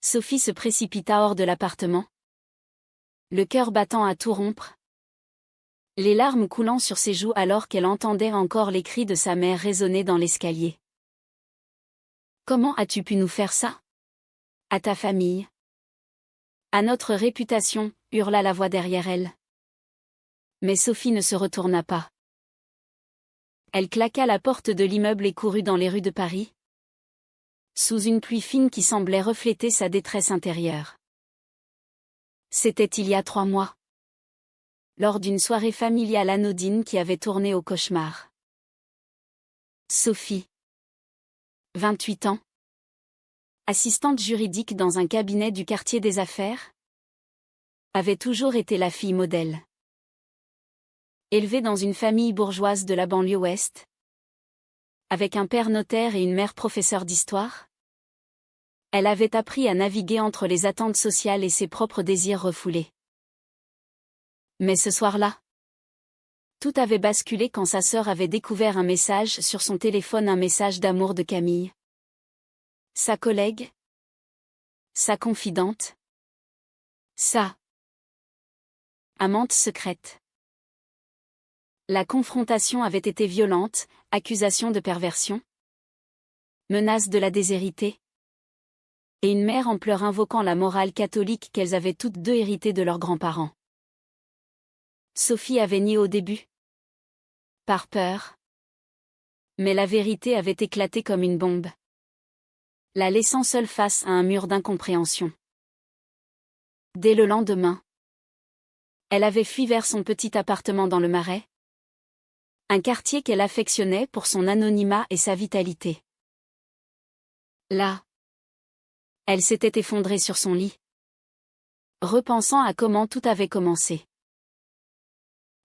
Sophie se précipita hors de l'appartement, le cœur battant à tout rompre, les larmes coulant sur ses joues alors qu'elle entendait encore les cris de sa mère résonner dans l'escalier. « Comment as-tu pu nous faire ça? À ta famille? À notre réputation » hurla la voix derrière elle. Mais Sophie ne se retourna pas. Elle claqua la porte de l'immeuble et courut dans les rues de Paris, sous une pluie fine qui semblait refléter sa détresse intérieure. C'était il y a 3 mois, lors d'une soirée familiale anodine qui avait tourné au cauchemar. Sophie, 28 ans, assistante juridique dans un cabinet du quartier des affaires, avait toujours été la fille modèle. Élevée dans une famille bourgeoise de la banlieue ouest, avec un père notaire et une mère professeure d'histoire, elle avait appris à naviguer entre les attentes sociales et ses propres désirs refoulés. Mais ce soir-là, tout avait basculé quand sa sœur avait découvert un message sur son téléphone, un message d'amour de Camille. Sa collègue, sa confidente, sa amante secrète. La confrontation avait été violente, accusation de perversion, menace de la déshériter, et une mère en pleurs invoquant la morale catholique qu'elles avaient toutes deux héritée de leurs grands-parents. Sophie avait nié au début, par peur. Mais la vérité avait éclaté comme une bombe, la laissant seule face à un mur d'incompréhension. Dès le lendemain, elle avait fui vers son petit appartement dans le Marais, un quartier qu'elle affectionnait pour son anonymat et sa vitalité. Là, elle s'était effondrée sur son lit, repensant à comment tout avait commencé.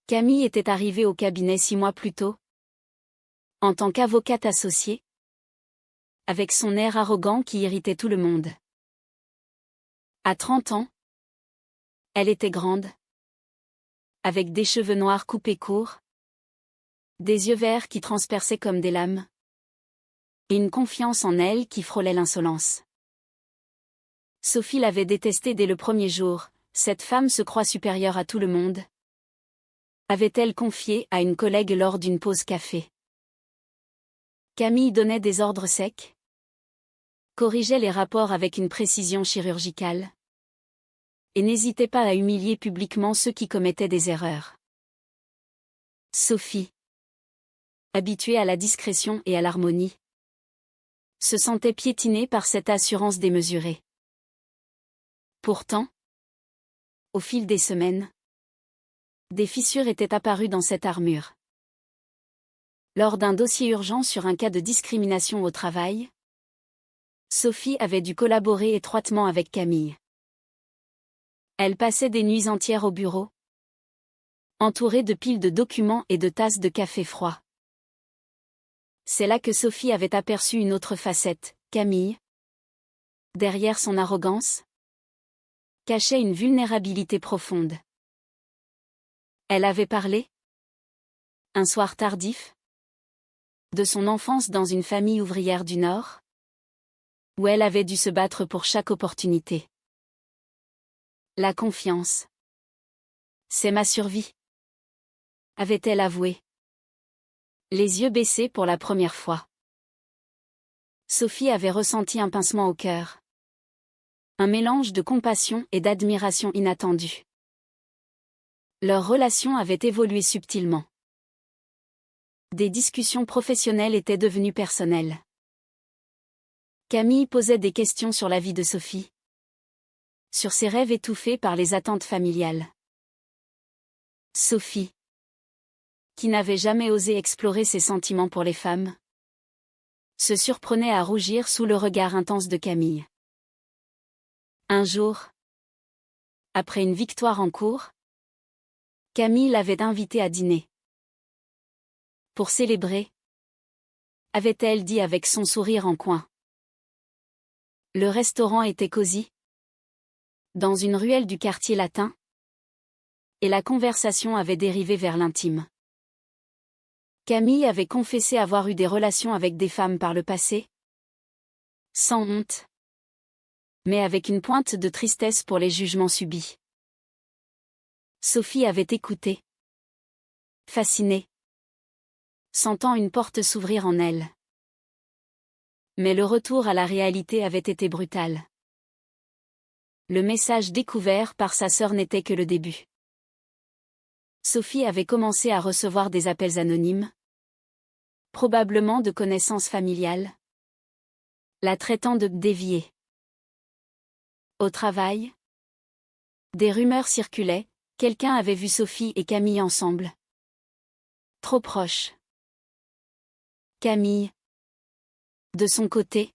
Camille était arrivée au cabinet 6 mois plus tôt, en tant qu'avocate associée, avec son air arrogant qui irritait tout le monde. À 30 ans, elle était grande, avec des cheveux noirs coupés courts, des yeux verts qui transperçaient comme des lames, et une confiance en elle qui frôlait l'insolence. Sophie l'avait détestée dès le premier jour. Cette femme se croit supérieure à tout le monde, avait-elle confié à une collègue lors d'une pause café. Camille donnait des ordres secs, corrigeait les rapports avec une précision chirurgicale, et n'hésitait pas à humilier publiquement ceux qui commettaient des erreurs. Sophie, habituée à la discrétion et à l'harmonie, se sentait piétinée par cette assurance démesurée. Pourtant, au fil des semaines, des fissures étaient apparues dans cette armure. Lors d'un dossier urgent sur un cas de discrimination au travail, Sophie avait dû collaborer étroitement avec Camille. Elle passait des nuits entières au bureau, entourée de piles de documents et de tasses de café froid. C'est là que Sophie avait aperçu une autre facette. Camille, derrière son arrogance, cachait une vulnérabilité profonde. Elle avait parlé, un soir tardif, de son enfance dans une famille ouvrière du Nord, où elle avait dû se battre pour chaque opportunité. La confiance, c'est ma survie, avait-elle avoué, les yeux baissés pour la première fois. Sophie avait ressenti un pincement au cœur, un mélange de compassion et d'admiration inattendue. Leur relation avait évolué subtilement. Des discussions professionnelles étaient devenues personnelles. Camille posait des questions sur la vie de Sophie, sur ses rêves étouffés par les attentes familiales. Sophie, qui n'avait jamais osé explorer ses sentiments pour les femmes, se surprenait à rougir sous le regard intense de Camille. Un jour, après une victoire en cours, Camille l'avait invitée à dîner. Pour célébrer, avait-elle dit avec son sourire en coin. Le restaurant était cosy, dans une ruelle du quartier latin, et la conversation avait dérivé vers l'intime. Camille avait confessé avoir eu des relations avec des femmes par le passé, sans honte, mais avec une pointe de tristesse pour les jugements subis. Sophie avait écouté. Fascinée. Sentant une porte s'ouvrir en elle. Mais le retour à la réalité avait été brutal. Le message découvert par sa sœur n'était que le début. Sophie avait commencé à recevoir des appels anonymes, probablement de connaissances familiales, la traitant de déviée. Au travail, des rumeurs circulaient, quelqu'un avait vu Sophie et Camille ensemble. Trop proches. Camille, de son côté,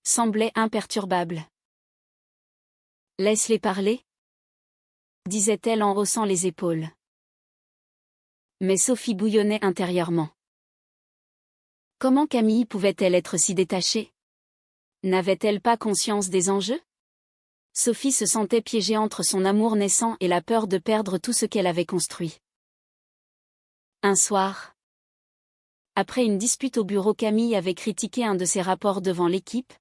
semblait imperturbable. Laisse-les parler, disait-elle en haussant les épaules. Mais Sophie bouillonnait intérieurement. Comment Camille pouvait-elle être si détachée? N'avait-elle pas conscience des enjeux? Sophie se sentait piégée entre son amour naissant et la peur de perdre tout ce qu'elle avait construit. Un soir, après une dispute au bureau, Camille avait critiqué un de ses rapports devant l'équipe.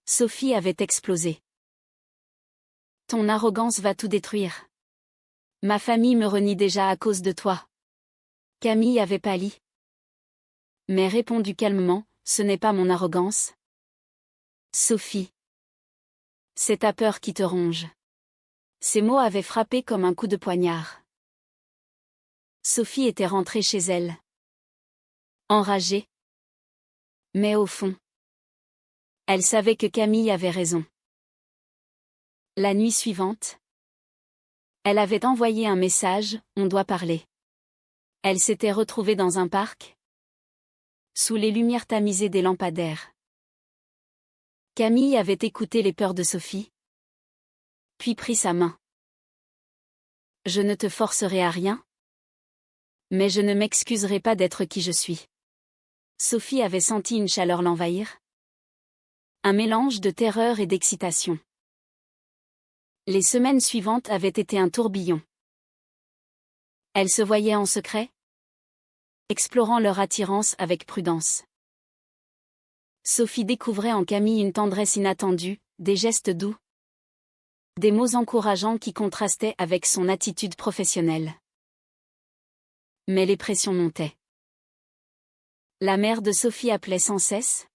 Sophie avait explosé. Ton arrogance va tout détruire. Ma famille me renie déjà à cause de toi. Camille avait pâli. Mais répondu calmement, ce n'est pas mon arrogance. Sophie. C'est ta peur qui te ronge. Ces mots avaient frappé comme un coup de poignard. Sophie était rentrée chez elle. Enragée. Mais au fond, elle savait que Camille avait raison. La nuit suivante, elle avait envoyé un message, on doit parler. Elle s'était retrouvée dans un parc, sous les lumières tamisées des lampadaires. Camille avait écouté les peurs de Sophie, puis pris sa main. Je ne te forcerai à rien, mais je ne m'excuserai pas d'être qui je suis. Sophie avait senti une chaleur l'envahir. Un mélange de terreur et d'excitation. Les semaines suivantes avaient été un tourbillon. Elle se voyait en secret, explorant leur attirance avec prudence. Sophie découvrait en Camille une tendresse inattendue, des gestes doux, des mots encourageants qui contrastaient avec son attitude professionnelle. Mais les pressions montaient. La mère de Sophie appelait sans cesse,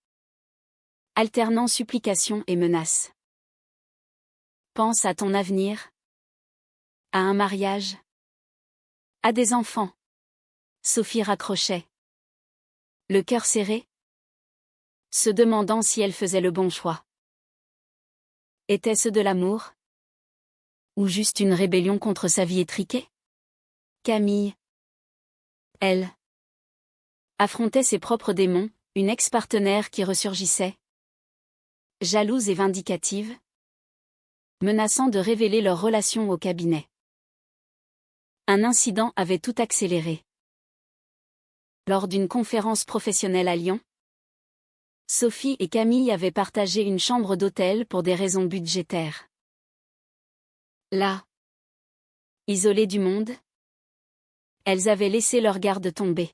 alternant supplications et menaces. Pense à ton avenir, à un mariage, à des enfants. Sophie raccrochait, le cœur serré, se demandant si elle faisait le bon choix. Était-ce de l'amour? Ou juste une rébellion contre sa vie étriquée? Camille, elle, affrontait ses propres démons, une ex-partenaire qui ressurgissait, jalouse et vindicative, menaçant de révéler leur relation au cabinet. Un incident avait tout accéléré. Lors d'une conférence professionnelle à Lyon, Sophie et Camille avaient partagé une chambre d'hôtel pour des raisons budgétaires. Là, isolées du monde, elles avaient laissé leur garde tomber.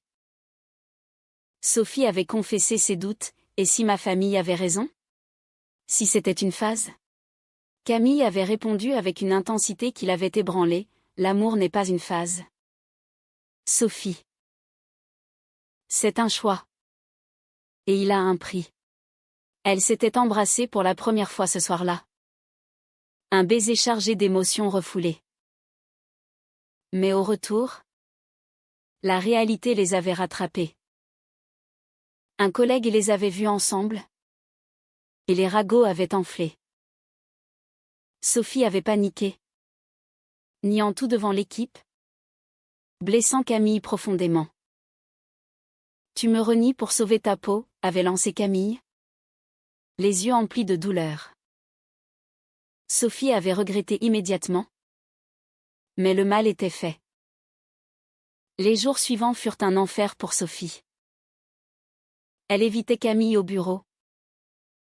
Sophie avait confessé ses doutes, et si ma famille avait raison? Si c'était une phase? Camille avait répondu avec une intensité qui l'avait ébranlée, l'amour n'est pas une phase. Sophie. C'est un choix. Et il a un prix. Elle s'était embrassée pour la première fois ce soir-là. Un baiser chargé d'émotions refoulées. Mais au retour, la réalité les avait rattrapés. Un collègue les avait vus ensemble, et les ragots avaient enflé. Sophie avait paniqué, niant tout devant l'équipe, blessant Camille profondément. Tu me renies pour sauver ta peau, avait lancé Camille, les yeux emplis de douleur. Sophie avait regretté immédiatement, mais le mal était fait. Les jours suivants furent un enfer pour Sophie. Elle évitait Camille au bureau,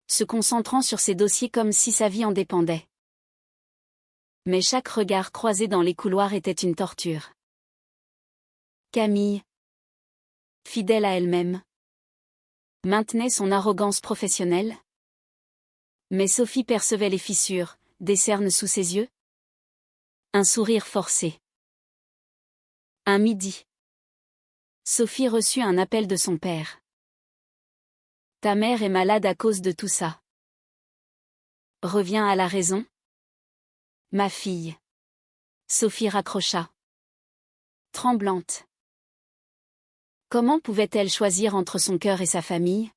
se concentrant sur ses dossiers comme si sa vie en dépendait. Mais chaque regard croisé dans les couloirs était une torture. Camille, fidèle à elle-même, maintenait son arrogance professionnelle, Mais Sophie percevait les fissures, des cernes sous ses yeux. Un sourire forcé. Un midi. Sophie reçut un appel de son père. Ta mère est malade à cause de tout ça. Reviens à la raison. Ma fille. Sophie raccrocha. Tremblante. Comment pouvait-elle choisir entre son cœur et sa famille?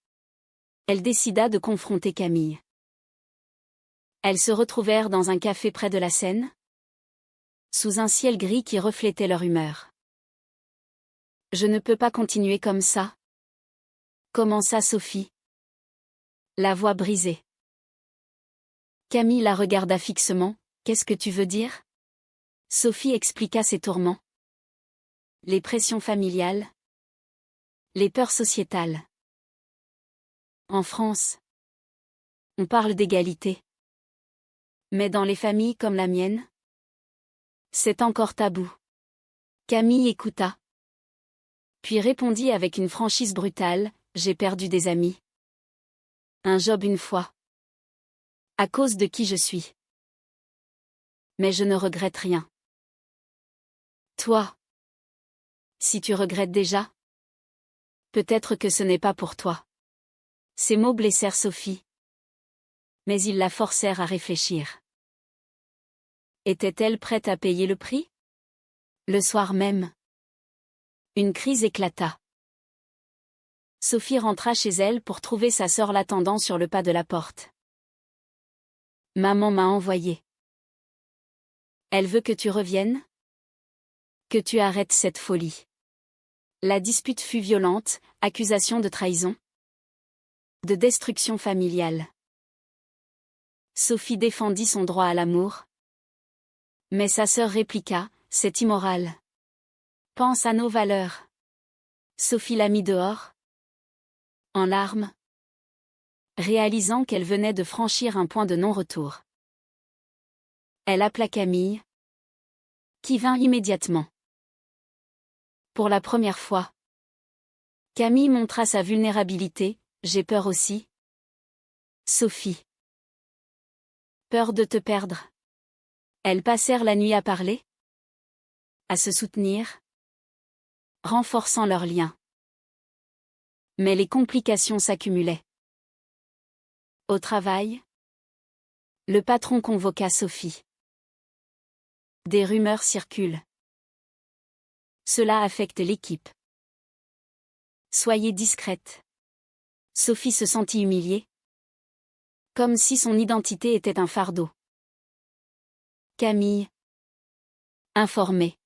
Elle décida de confronter Camille. Elles se retrouvèrent dans un café près de la Seine, sous un ciel gris qui reflétait leur humeur. Je ne peux pas continuer comme ça. Commença Sophie. La voix brisée. Camille la regarda fixement. Qu'est-ce que tu veux dire? Sophie expliqua ses tourments. Les pressions familiales. Les peurs sociétales. En France, on parle d'égalité. Mais dans les familles comme la mienne, c'est encore tabou. Camille écouta. Puis répondit avec une franchise brutale, j'ai perdu des amis. Un job une fois. À cause de qui je suis. Mais je ne regrette rien. Toi. Si tu regrettes déjà, peut-être que ce n'est pas pour toi. Ces mots blessèrent Sophie. Mais ils la forcèrent à réfléchir. Était-elle prête à payer le prix? Le soir même, une crise éclata. Sophie rentra chez elle pour trouver sa sœur l'attendant sur le pas de la porte. Maman m'a envoyé. Elle veut que tu reviennes? Que tu arrêtes cette folie. La dispute fut violente, accusation de trahison. De destruction familiale. Sophie défendit son droit à l'amour. Mais sa sœur répliqua, c'est immoral. Pense à nos valeurs. Sophie la mit dehors. En larmes. Réalisant qu'elle venait de franchir un point de non-retour. Elle appela Camille. Qui vint immédiatement. Pour la première fois. Camille montra sa vulnérabilité, j'ai peur aussi. Sophie. Peur de te perdre. Elles passèrent la nuit à parler. À se soutenir. Renforçant leurs liens. Mais les complications s'accumulaient. Au travail. Le patron convoqua Sophie. Des rumeurs circulent. Cela affecte l'équipe. Soyez discrète. Sophie se sentit humiliée. Comme si son identité était un fardeau. Camille. Informée.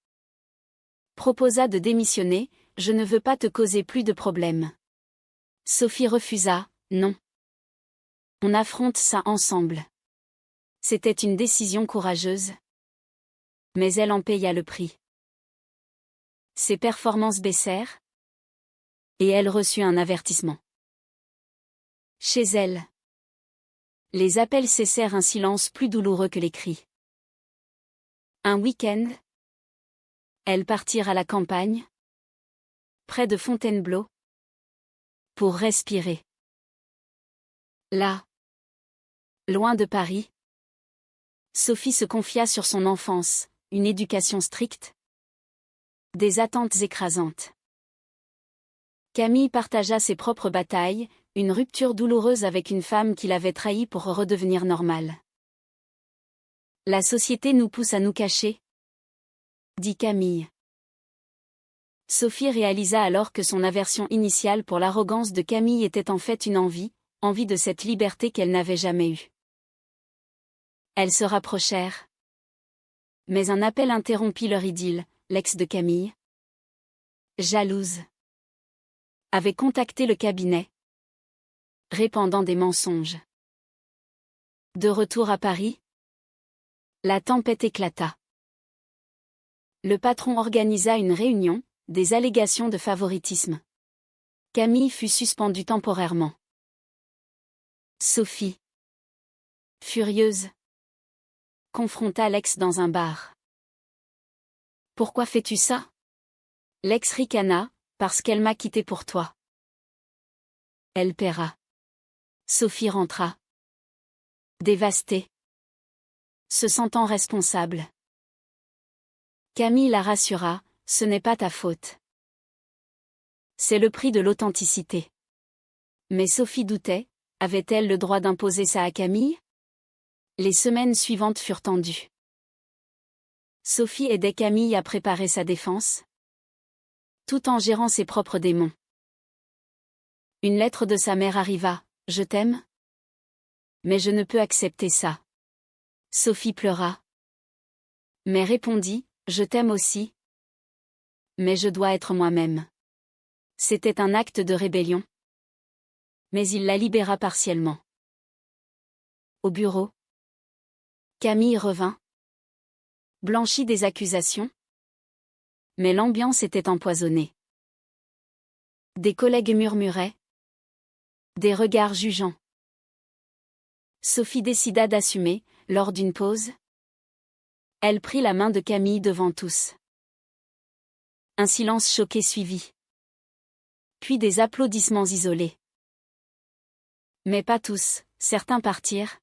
Proposa de démissionner, je ne veux pas te causer plus de problèmes. Sophie refusa, non. On affronte ça ensemble. C'était une décision courageuse. Mais elle en paya le prix. Ses performances baissèrent. Et elle reçut un avertissement. Chez elle. Les appels cessèrent, un silence plus douloureux que les cris. Un week-end. Elles partirent à la campagne. Près de Fontainebleau. Pour respirer. Là. Loin de Paris. Sophie se confia sur son enfance, une éducation stricte. Des attentes écrasantes. Camille partagea ses propres batailles, une rupture douloureuse avec une femme qui l'avait trahi pour redevenir normale. La société nous pousse à nous cacher, dit Camille. Sophie réalisa alors que son aversion initiale pour l'arrogance de Camille était en fait une envie de cette liberté qu'elle n'avait jamais eue. Elles se rapprochèrent. Mais un appel interrompit leur idylle, l'ex de Camille. Jalouse. Avait contacté le cabinet. Répandant des mensonges. De retour à Paris. La tempête éclata. Le patron organisa une réunion, des allégations de favoritisme. Camille fut suspendue temporairement. Sophie. Furieuse. Confronta l'ex dans un bar. Pourquoi fais-tu ça? L'ex ricana, parce qu'elle m'a quitté pour toi. Elle paiera. Sophie rentra. Dévastée. Se sentant responsable. Camille la rassura, ce n'est pas ta faute. C'est le prix de l'authenticité. Mais Sophie doutait, avait-elle le droit d'imposer ça à Camille? Les semaines suivantes furent tendues. Sophie aidait Camille à préparer sa défense, tout en gérant ses propres démons. Une lettre de sa mère arriva, « Je t'aime. Mais je ne peux accepter ça. » Sophie pleura. Mais répondit, « Je t'aime aussi. Mais je dois être moi-même. » C'était un acte de rébellion. Mais il la libéra partiellement. Au bureau, Camille revint, blanchie des accusations. Mais l'ambiance était empoisonnée. Des collègues murmuraient. Des regards jugeants. Sophie décida d'assumer, lors d'une pause. Elle prit la main de Camille devant tous. Un silence choqué suivit. Puis des applaudissements isolés. Mais pas tous, certains partirent.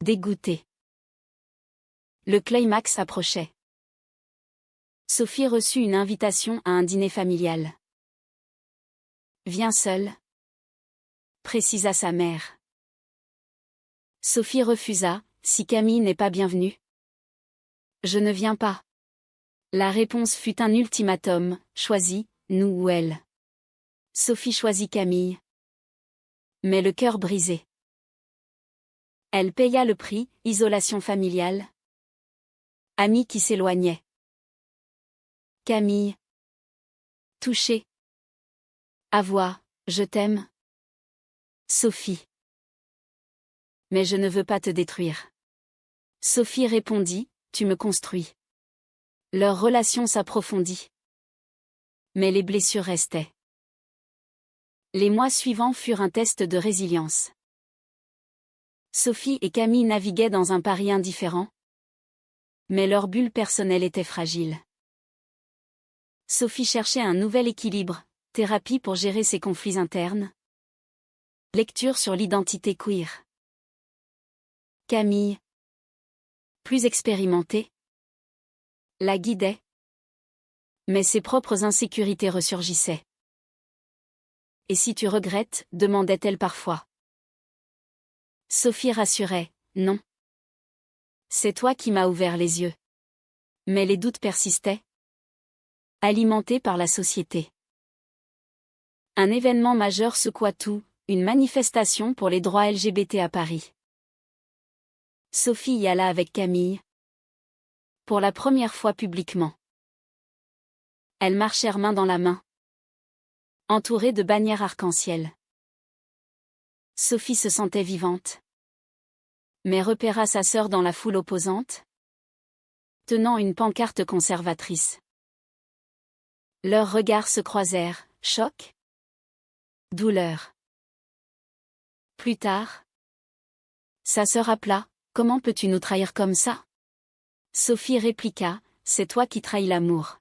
Dégoûtés. Le climax approchait. Sophie reçut une invitation à un dîner familial. « Viens seule », précisa sa mère. Sophie refusa, « Si Camille n'est pas bienvenue. »« Je ne viens pas. » La réponse fut un ultimatum, « Choisis, nous ou elle. » Sophie choisit Camille. Mais le cœur brisé. Elle paya le prix, isolation familiale. Amis qui s'éloignaient. Camille. Touchée. À voix, je t'aime. Sophie. Mais je ne veux pas te détruire. Sophie répondit, tu me construis. Leur relation s'approfondit. Mais les blessures restaient. Les mois suivants furent un test de résilience. Sophie et Camille naviguaient dans un Paris indifférent. Mais leur bulle personnelle était fragile. Sophie cherchait un nouvel équilibre, thérapie pour gérer ses conflits internes. Lecture sur l'identité queer. Camille, plus expérimentée, la guidait. Mais ses propres insécurités ressurgissaient. Et si tu regrettes, demandait-elle parfois. Sophie rassurait, non. C'est toi qui m'as ouvert les yeux. Mais les doutes persistaient. Alimentés par la société. Un événement majeur secoua tout, une manifestation pour les droits LGBT à Paris. Sophie y alla avec Camille. Pour la première fois publiquement. Elles marchèrent main dans la main. Entourées de bannières arc-en-ciel. Sophie se sentait vivante. Mais repéra sa sœur dans la foule opposante, tenant une pancarte conservatrice. Leurs regards se croisèrent, choc, douleur. Plus tard, sa sœur appela, « Comment peux-tu nous trahir comme ça ?» Sophie répliqua, « C'est toi qui trahis l'amour. »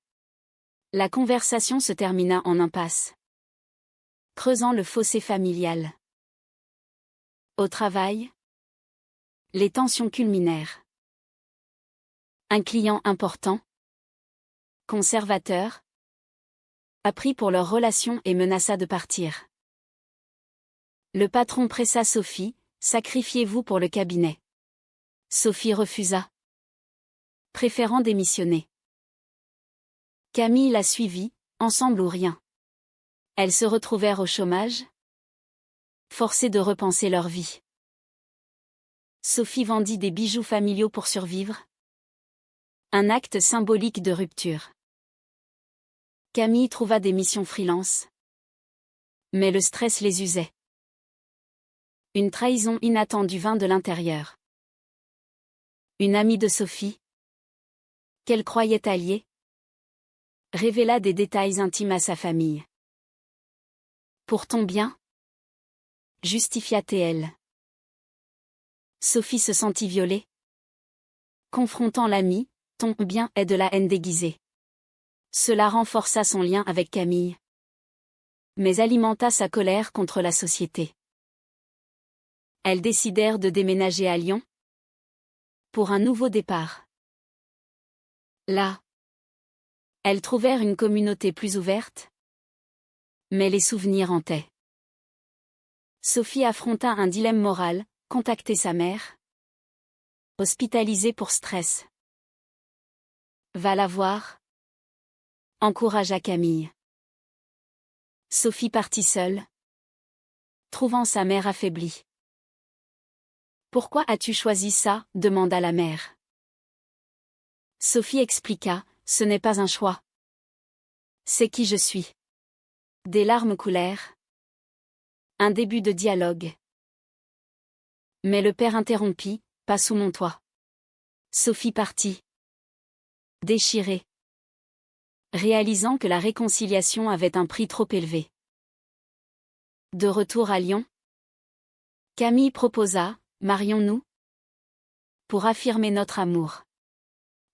La conversation se termina en impasse. Creusant le fossé familial. Au travail, les tensions culminèrent. Un client important, conservateur, apprit pour leur relation et menaça de partir. Le patron pressa Sophie, « Sacrifiez-vous pour le cabinet. » Sophie refusa, préférant démissionner. Camille la suivit, ensemble ou rien. Elles se retrouvèrent au chômage, forcées de repenser leur vie. Sophie vendit des bijoux familiaux pour survivre. Un acte symbolique de rupture. Camille trouva des missions freelance. Mais le stress les usait. Une trahison inattendue vint de l'intérieur. Une amie de Sophie, qu'elle croyait alliée, révéla des détails intimes à sa famille. Pour ton bien, justifia-t-elle. Sophie se sentit violée. Confrontant l'amie, ton bien est de la haine déguisée. Cela renforça son lien avec Camille. Mais alimenta sa colère contre la société. Elles décidèrent de déménager à Lyon pour un nouveau départ. Là, elles trouvèrent une communauté plus ouverte, mais les souvenirs hantaient. Sophie affronta un dilemme moral, contacter sa mère, hospitalisée pour stress. Va la voir, encouragea Camille. Sophie partit seule, trouvant sa mère affaiblie. Pourquoi as-tu choisi ça? Demanda la mère. Sophie expliqua, ce n'est pas un choix. C'est qui je suis. Des larmes coulèrent. Un début de dialogue. Mais le père interrompit, pas sous mon toit. Sophie partit. Déchirée. Réalisant que la réconciliation avait un prix trop élevé. De retour à Lyon, Camille proposa, marions-nous pour affirmer notre amour.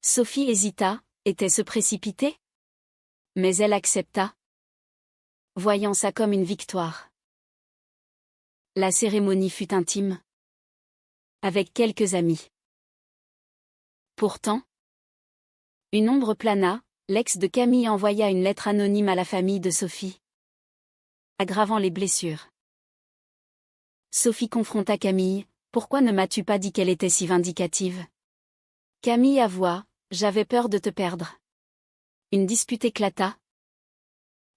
Sophie hésita, était-ce précipité? Mais elle accepta, voyant ça comme une victoire. La cérémonie fut intime, avec quelques amis. Pourtant, une ombre plana, l'ex de Camille envoya une lettre anonyme à la famille de Sophie, aggravant les blessures. Sophie confronta Camille, pourquoi ne m'as-tu pas dit qu'elle était si vindicative? Camille avoua, j'avais peur de te perdre. Une dispute éclata,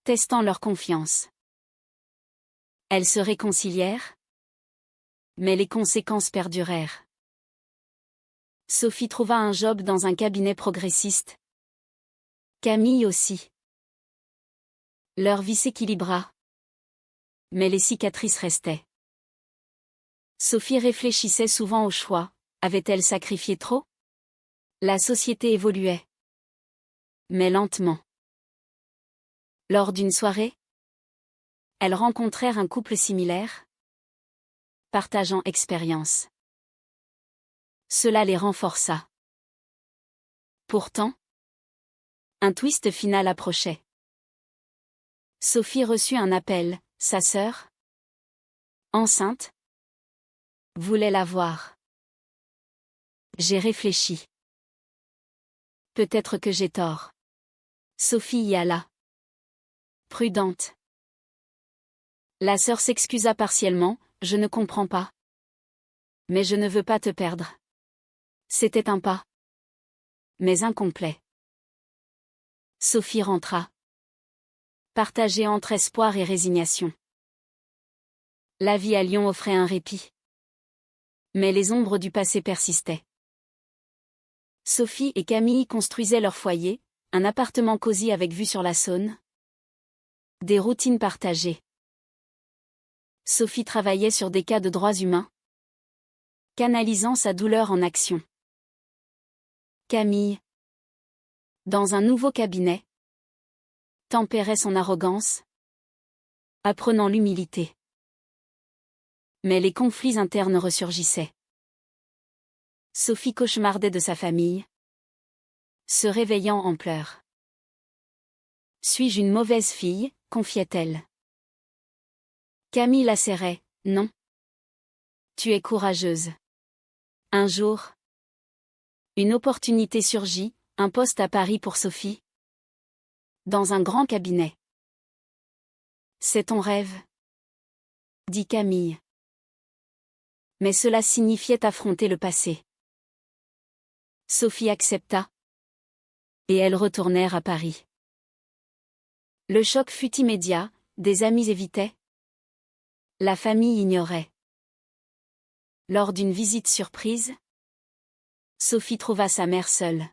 testant leur confiance. Elles se réconcilièrent, mais les conséquences perdurèrent. Sophie trouva un job dans un cabinet progressiste. Camille aussi. Leur vie s'équilibra, mais les cicatrices restaient. Sophie réfléchissait souvent au choix, avait-elle sacrifié trop? La société évoluait, mais lentement. Lors d'une soirée, elles rencontrèrent un couple similaire, partageant expérience. Cela les renforça. Pourtant, un twist final approchait. Sophie reçut un appel, sa sœur, enceinte, voulait la voir. J'ai réfléchi. Peut-être que j'ai tort. Sophie y alla. Prudente. La sœur s'excusa partiellement, je ne comprends pas. Mais je ne veux pas te perdre. C'était un pas, mais incomplet. Sophie rentra, partagée entre espoir et résignation. La vie à Lyon offrait un répit. Mais les ombres du passé persistaient. Sophie et Camille construisaient leur foyer, un appartement cosy avec vue sur la Saône. Des routines partagées. Sophie travaillait sur des cas de droits humains, canalisant sa douleur en action. Camille, dans un nouveau cabinet, tempérait son arrogance, apprenant l'humilité. Mais les conflits internes ressurgissaient. Sophie cauchemardait de sa famille, se réveillant en pleurs. Suis-je une mauvaise fille, confiait-elle. Camille la serrait, non. Tu es courageuse. Un jour, une opportunité surgit, un poste à Paris pour Sophie. Dans un grand cabinet. C'est ton rêve, dit Camille. Mais cela signifiait affronter le passé. Sophie accepta. Et elles retournèrent à Paris. Le choc fut immédiat, des amis évitaient. La famille ignorait. Lors d'une visite surprise, Sophie trouva sa mère seule.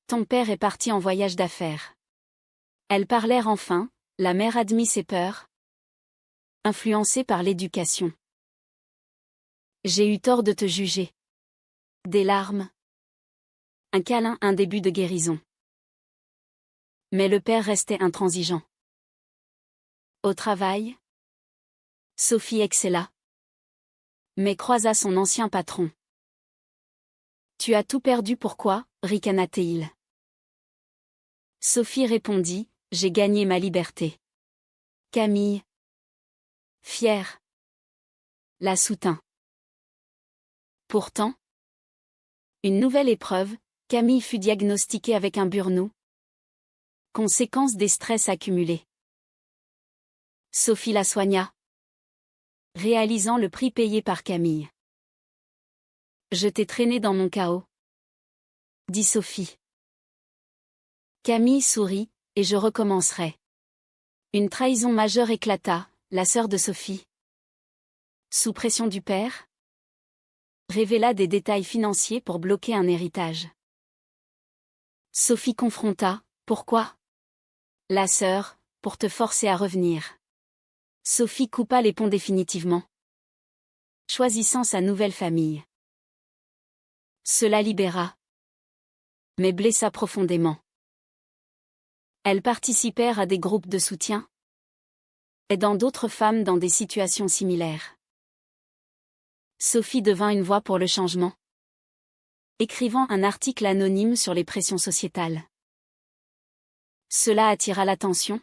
Ton père est parti en voyage d'affaires. Elles parlèrent enfin, la mère admit ses peurs, influencée par l'éducation. J'ai eu tort de te juger. Des larmes. Un câlin, un début de guérison. Mais le père restait intransigeant. Au travail, Sophie excella. Mais croisa son ancien patron. Tu as tout perdu, pourquoi, ricana-t-il. Sophie répondit, j'ai gagné ma liberté. Camille, fière, la soutint. Pourtant, une nouvelle épreuve, Camille fut diagnostiquée avec un burn-out. Conséquence des stress accumulés. Sophie la soigna, réalisant le prix payé par Camille. Je t'ai traîné dans mon chaos, dit Sophie. Camille sourit, et je recommencerai. Une trahison majeure éclata, la sœur de Sophie, sous pression du père, révéla des détails financiers pour bloquer un héritage. Sophie confronta, pourquoi? La sœur, pour te forcer à revenir. Sophie coupa les ponts définitivement, choisissant sa nouvelle famille. Cela libéra, mais blessa profondément. Elles participèrent à des groupes de soutien, aidant d'autres femmes dans des situations similaires. Sophie devint une voix pour le changement, écrivant un article anonyme sur les pressions sociétales. Cela attira l'attention,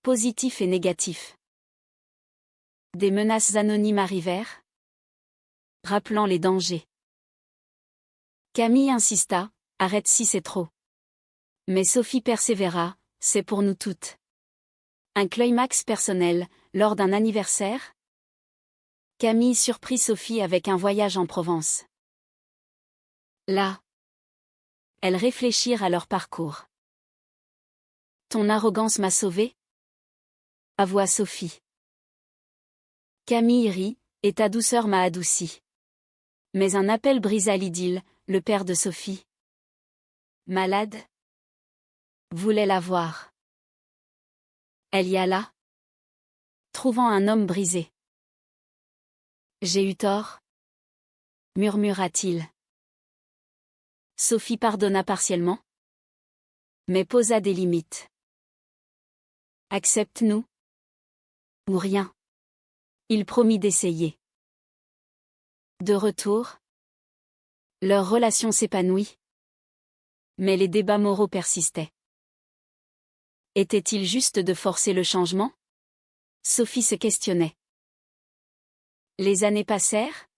positif et négatif. Des menaces anonymes arrivèrent, rappelant les dangers. Camille insista, arrête si c'est trop. Mais Sophie persévéra, c'est pour nous toutes. Un climax personnel, lors d'un anniversaire, Camille surprit Sophie avec un voyage en Provence. Là, elles réfléchirent à leur parcours. Ton arrogance m'a sauvée, avoua Sophie. Camille rit, et ta douceur m'a adouci. Mais un appel brisa l'idylle, le père de Sophie, malade, voulait la voir. Elle y alla, trouvant un homme brisé. J'ai eu tort, murmura-t-il. Sophie pardonna partiellement, mais posa des limites. Accepte-nous, ou rien. Il promit d'essayer. De retour, leur relation s'épanouit, mais les débats moraux persistaient. Était-il juste de forcer le changement? Sophie se questionnait. Les années passèrent,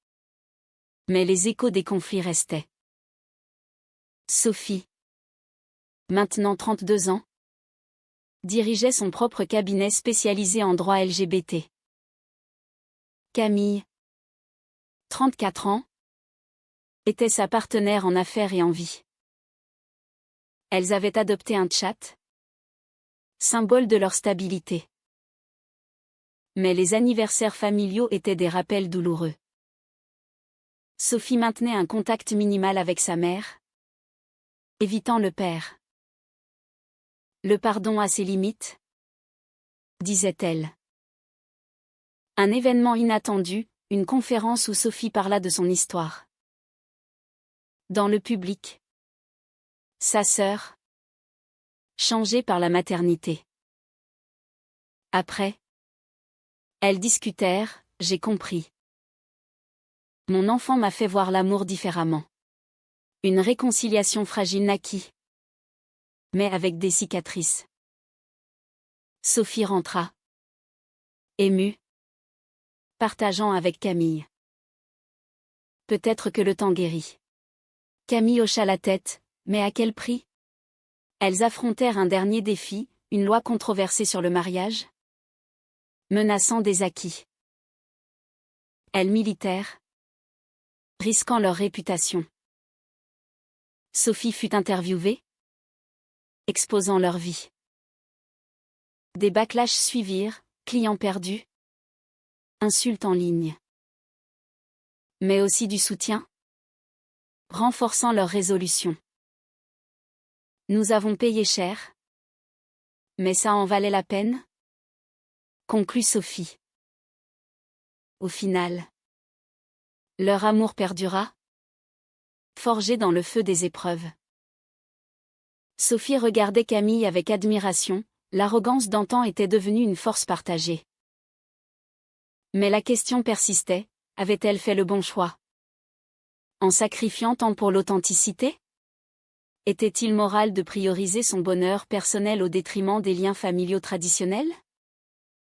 mais les échos des conflits restaient. Sophie, maintenant 32 ans, dirigeait son propre cabinet spécialisé en droit LGBT. Camille, 34 ans, était sa partenaire en affaires et en vie. Elles avaient adopté un chat, symbole de leur stabilité. Mais les anniversaires familiaux étaient des rappels douloureux. Sophie maintenait un contact minimal avec sa mère, évitant le père. Le pardon a ses limites, disait-elle. Un événement inattendu, une conférence où Sophie parla de son histoire. Dans le public, sa sœur, changée par la maternité. Après, elles discutèrent, j'ai compris. Mon enfant m'a fait voir l'amour différemment. Une réconciliation fragile naquit, mais avec des cicatrices. Sophie rentra, émue, partageant avec Camille. Peut-être que le temps guérit. Camille hocha la tête, mais à quel prix? Elles affrontèrent un dernier défi, une loi controversée sur le mariage, menaçant des acquis. Elles militèrent, risquant leur réputation. Sophie fut interviewée, exposant leur vie. Des backlash suivirent, clients perdus, insultes en ligne. Mais aussi du soutien, renforçant leur résolution. Nous avons payé cher, mais ça en valait la peine, conclut Sophie. Au final, leur amour perdura, forgé dans le feu des épreuves. Sophie regardait Camille avec admiration, l'arrogance d'antan était devenue une force partagée. Mais la question persistait, avait-elle fait le bon choix? En sacrifiant tant pour l'authenticité? Était-il moral de prioriser son bonheur personnel au détriment des liens familiaux traditionnels?